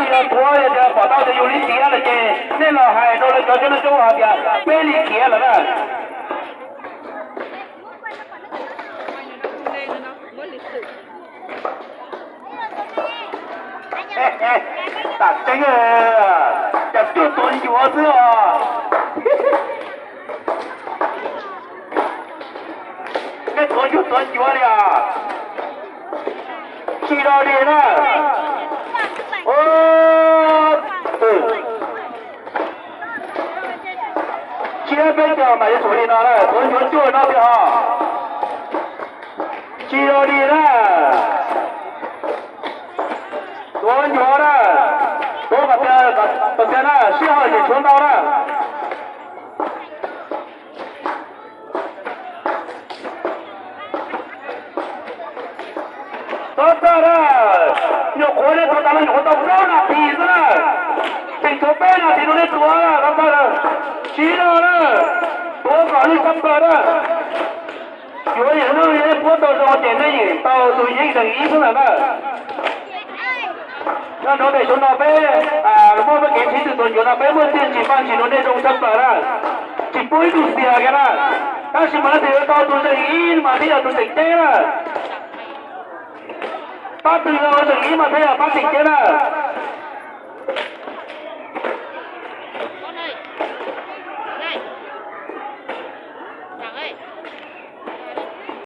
多一点跑道的有人接了去，那老海都是叫那中华的，被你接了呢。哎，打这个，要就多一窝子哦。那多就多一窝了，去到你了。哦，对。这边的买的处理到了，多就就那边哈。去到你了。多牛了，多把边了，信号也传到了。到这了，有活的到咱们有到不着了，鼻子了，挺左边了，挺左的多了，到这了，去了，多搞的三百了。有人弄人播到时候点的引，到都影成一分了。那老百姓那边我们给亲自做，那边我电器放起了那种成本了，一杯都是啊个了，但是嘛这个到都是一嘛这样都成的了，把这个生意嘛这样把成的了。